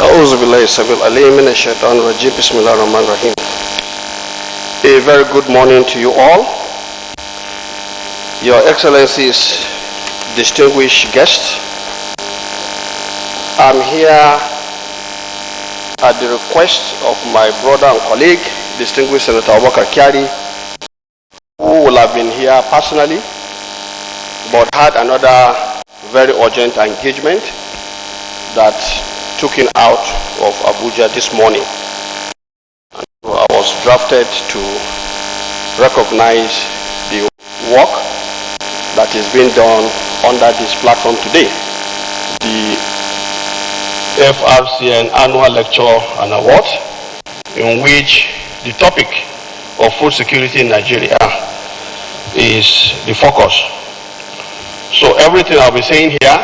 أعوذ بالله السميع العليم من الشيطان الرجيم بسم الله الرحمن الرحيم. A very good morning to you all. Your Excellencies, distinguished guests, I'm here at the request of my brother and colleague, distinguished Senator Abubakar Kyari, who will have been here personally, but had another very urgent engagement that took him out of Abuja this morning. And so I was drafted to recognize the work that is being done under this platform today. The FRCN annual lecture and award, in which the topic of food security in Nigeria is the focus. So everything I'll be saying here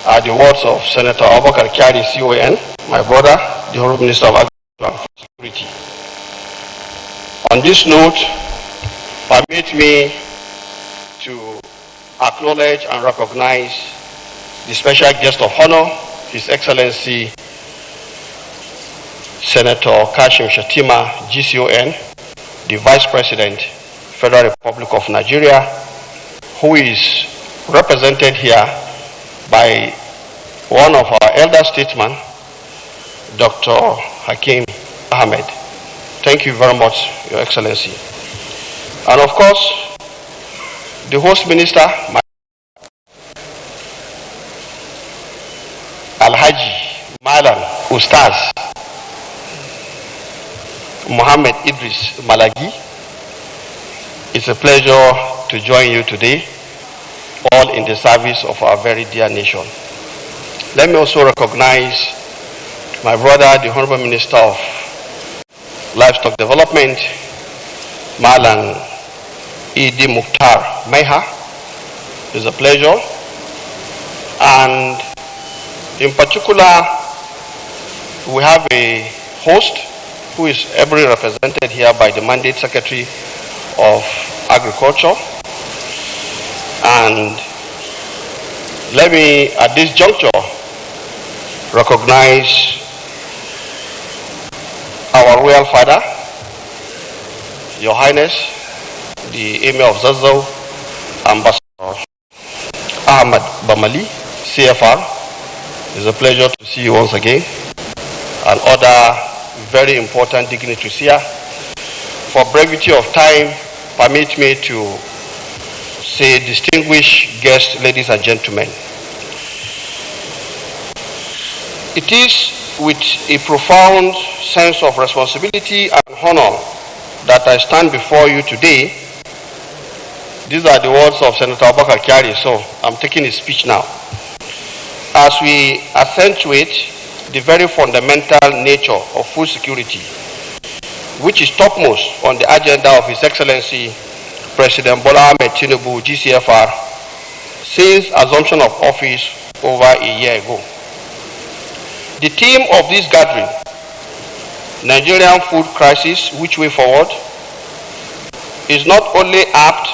are the words of Senator Abubakar Kyari, CON, my brother, the Honorable Minister of Agriculture and Food Security. On this note, permit me to acknowledge and recognize the special guest of honor, His Excellency Senator Kashim Shettima, GCON, the Vice President, Federal Republic of Nigeria, who is represented here by one of our elder statesmen, Dr. Hakim Ahmed. Thank you very much, Your Excellency. And of course, the host minister, Alhaji Malam Ustaz Muhammad Idris Malagi. It's a pleasure to join you today, all in the service of our very dear nation. Let me also recognize my brother, the Honorable Minister of Livestock Development, Malam Idi Mukhtar Meha. It's a pleasure. And in particular, we have a host who is ably represented here by the Mandate Secretary of Agriculture. And let me, at this juncture, recognize our Royal Father, Your Highness, the Emir of Zazzau, Ambassador Ahmad Bamali, CFR. It's a pleasure to see you once again, and other very important dignitaries here. For brevity of time, permit me to say, distinguished guests, ladies and gentlemen. It is with a profound sense of responsibility and honor that I stand before you today. These are the words of Senator Abubakar Kyari, so I'm taking his speech now. As we accentuate the very fundamental nature of food security, which is topmost on the agenda of His Excellency President Bola Ahmed Tinubu, GCFR, since assumption of office over a year ago. The theme of this gathering, Nigerian food crisis, which way forward, is not only apt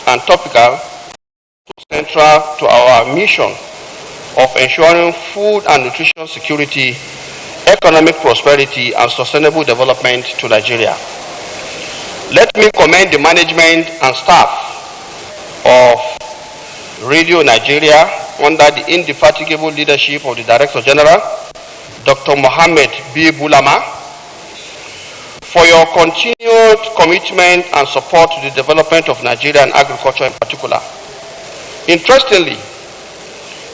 and topical, but central to our mission of ensuring food and nutrition security, economic prosperity, and sustainable development to Nigeria. Let me commend the management and staff of Radio Nigeria under the indefatigable leadership of the Director General, Dr. Mohammed B. Bulama, for your continued commitment and support to the development of Nigerian agriculture in particular. Interestingly,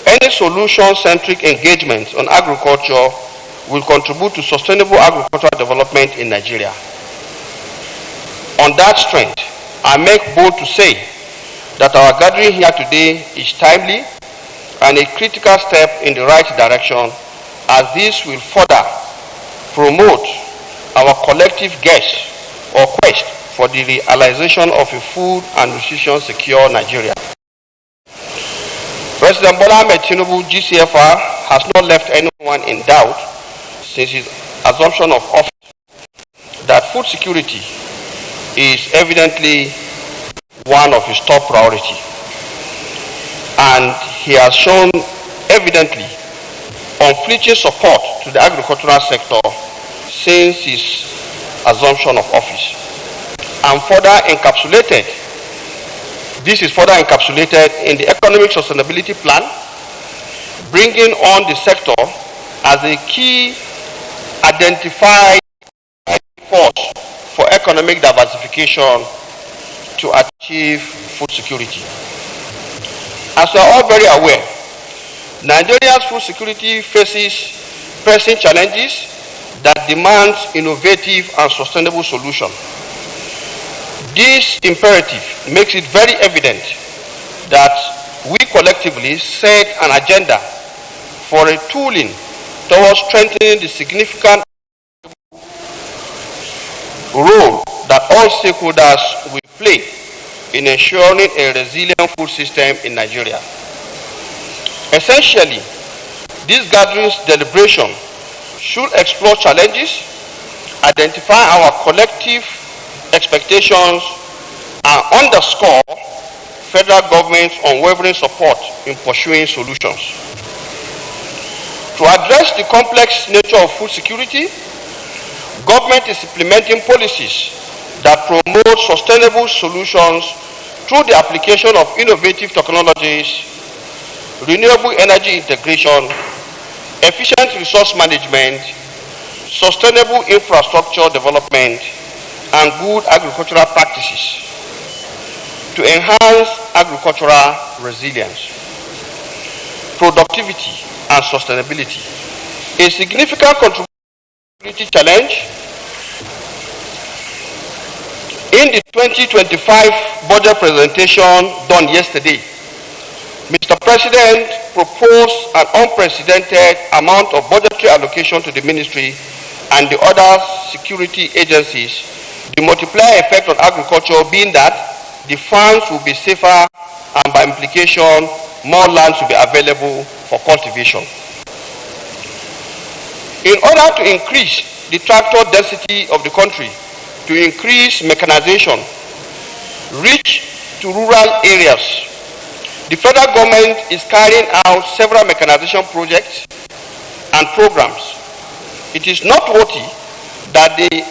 any solution-centric engagement on agriculture will contribute to sustainable agricultural development in Nigeria. On that strength, I make bold to say that our gathering here today is timely and a critical step in the right direction, as this will further promote our collective quest for the realization of a food and nutrition secure Nigeria. President Bola Ahmed Tinubu, GCFR, has not left anyone in doubt since his assumption of office that food security is evidently one of his top priorities. And he has shown evidently unflinching support to the agricultural sector since his assumption of office. And this is further encapsulated in the Economic Sustainability Plan, bringing on the sector as a key identified force for economic diversification to achieve food security. As we are all very aware, Nigeria's food security faces pressing challenges that demand innovative and sustainable solutions. This imperative makes it very evident that we collectively set an agenda for a tooling towards strengthening the significant role that all stakeholders will play in ensuring a resilient food system in Nigeria. Essentially, this gathering's deliberation should explore challenges, identify our collective expectations, and underscore federal government's unwavering support in pursuing solutions. To address the complex nature of food security, government is implementing policies that promote sustainable solutions through the application of innovative technologies, renewable energy integration, efficient resource management, sustainable infrastructure development, and good agricultural practices to enhance agricultural resilience, productivity, and sustainability. A significant contribution to the challenge in the 2025 budget presentation done yesterday, Mr. President proposed an unprecedented amount of budgetary allocation to the ministry and the other security agencies, the multiplier effect on agriculture being that the funds will be safer and by implication more lands will be available for cultivation. In order to increase the tractor density of the country, to increase mechanization, reach to rural areas, the federal government is carrying out several mechanization projects and programs. It is noteworthy that the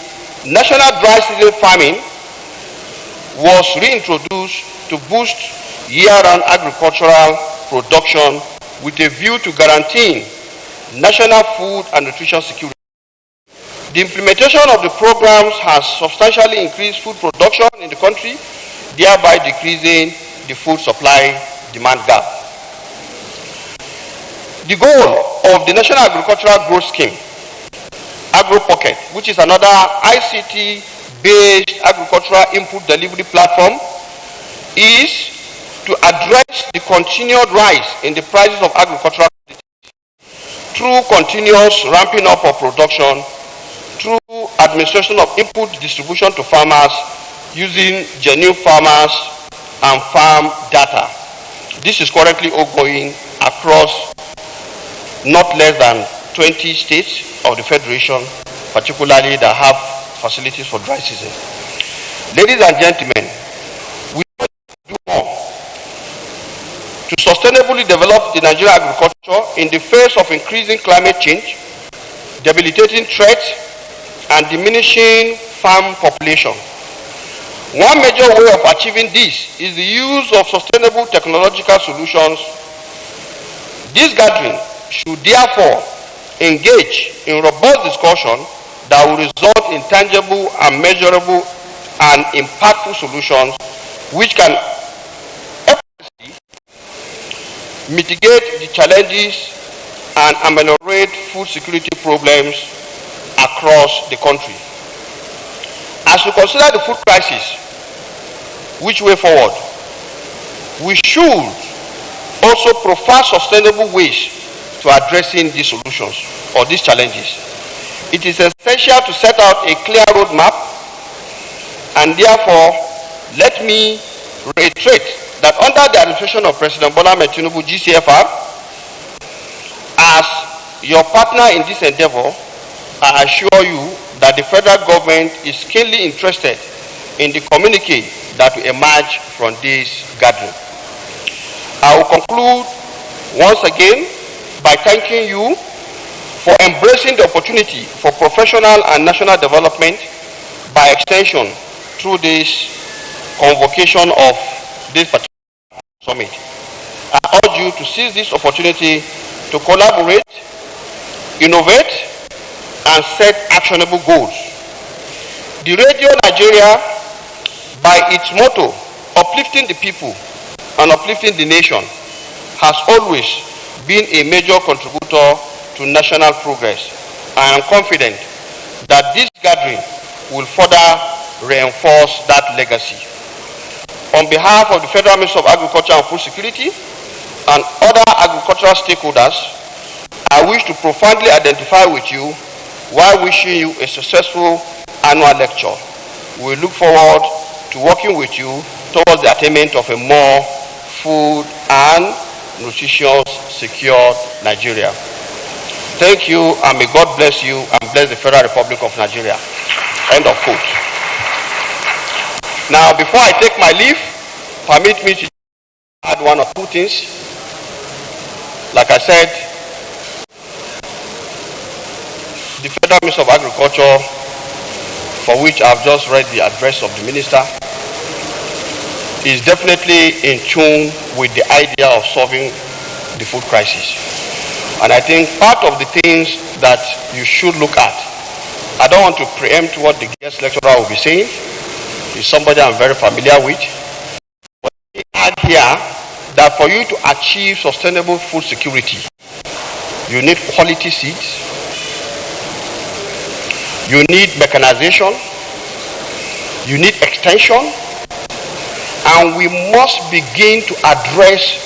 national dry season farming was reintroduced to boost year-round agricultural production with a view to guaranteeing national food and nutrition security. The implementation of the programs has substantially increased food production in the country, thereby decreasing the food supply demand gap. The goal of the National Agricultural Growth Scheme, Agro Pocket, which is another ICT-based agricultural input delivery platform, is to address the continued rise in the prices of agricultural commodities through continuous ramping up of production, through administration of input distribution to farmers using genuine farmers and farm data. This is currently ongoing across not less than 20 states of the Federation, particularly that have facilities for dry season. Ladies and gentlemen, we need to do more to sustainably develop the Nigerian agriculture in the face of increasing climate change, debilitating threats, and diminishing farm population. One major way of achieving this is the use of sustainable technological solutions. This gathering should therefore engage in robust discussion that will result in tangible and measurable and impactful solutions which can efficiently mitigate the challenges and ameliorate food security problems across the country. As we consider the food crisis, which way forward? We should also profile sustainable ways to addressing these solutions or these challenges. It is essential to set out a clear roadmap, and therefore let me reiterate that under the administration of President Bola Ahmed Tinubu GCFR, as your partner in this endeavor, I assure you that the federal government is keenly interested in the communique that will emerge from this gathering. I will conclude once again by thanking you for embracing the opportunity for professional and national development, by extension through this convocation of this particular summit. I urge you to seize this opportunity to collaborate, innovate, and set actionable goals. The Radio Nigeria, by its motto, uplifting the people and uplifting the nation, has always been a major contributor to national progress. I am confident that this gathering will further reinforce that legacy. On behalf of the Federal Ministry of Agriculture and Food Security and other agricultural stakeholders, I wish to profoundly identify with you while wishing you a successful annual lecture. We look forward to working with you towards the attainment of a more food and nutritious, secure Nigeria. Thank you, and may God bless you and bless the Federal Republic of Nigeria. End of quote. Now, before I take my leave, permit me to add one or two things. Like I said, the Federal Ministry of Agriculture, for which I've just read the address of the Minister, is definitely in tune with the idea of solving the food crisis. And I think part of the things that you should look at, I don't want to preempt what the guest lecturer will be saying. He's somebody I'm very familiar with. But I add here that for you to achieve sustainable food security, you need quality seeds, you need mechanization, you need extension, and we must begin to address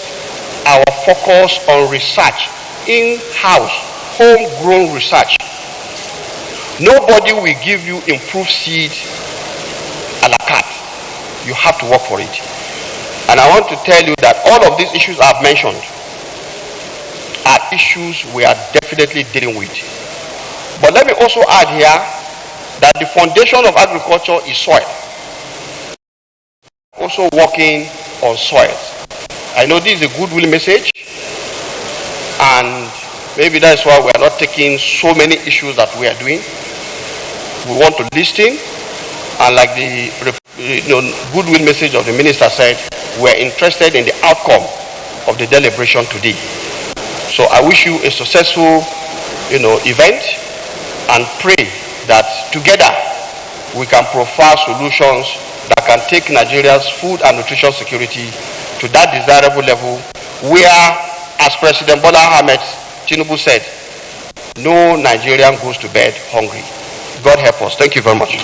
our focus on research, in-house, homegrown research. Nobody will give you improved seed a la carte. You have to work for it. And I want to tell you that all of these issues I've mentioned are issues we are definitely dealing with. But let me also add here that the foundation of agriculture is soil. Also working on soil. I know this is a goodwill message, and maybe that's why we are not taking so many issues that we are doing. We want to listen, and like the goodwill message of the minister said, we are interested in the outcome of the deliberation today. So I wish you a successful event, and pray that together we can provide solutions that can take Nigeria's food and nutrition security to that desirable level where, as President Bola Ahmed Tinubu said, no Nigerian goes to bed hungry. God help us. Thank you very much.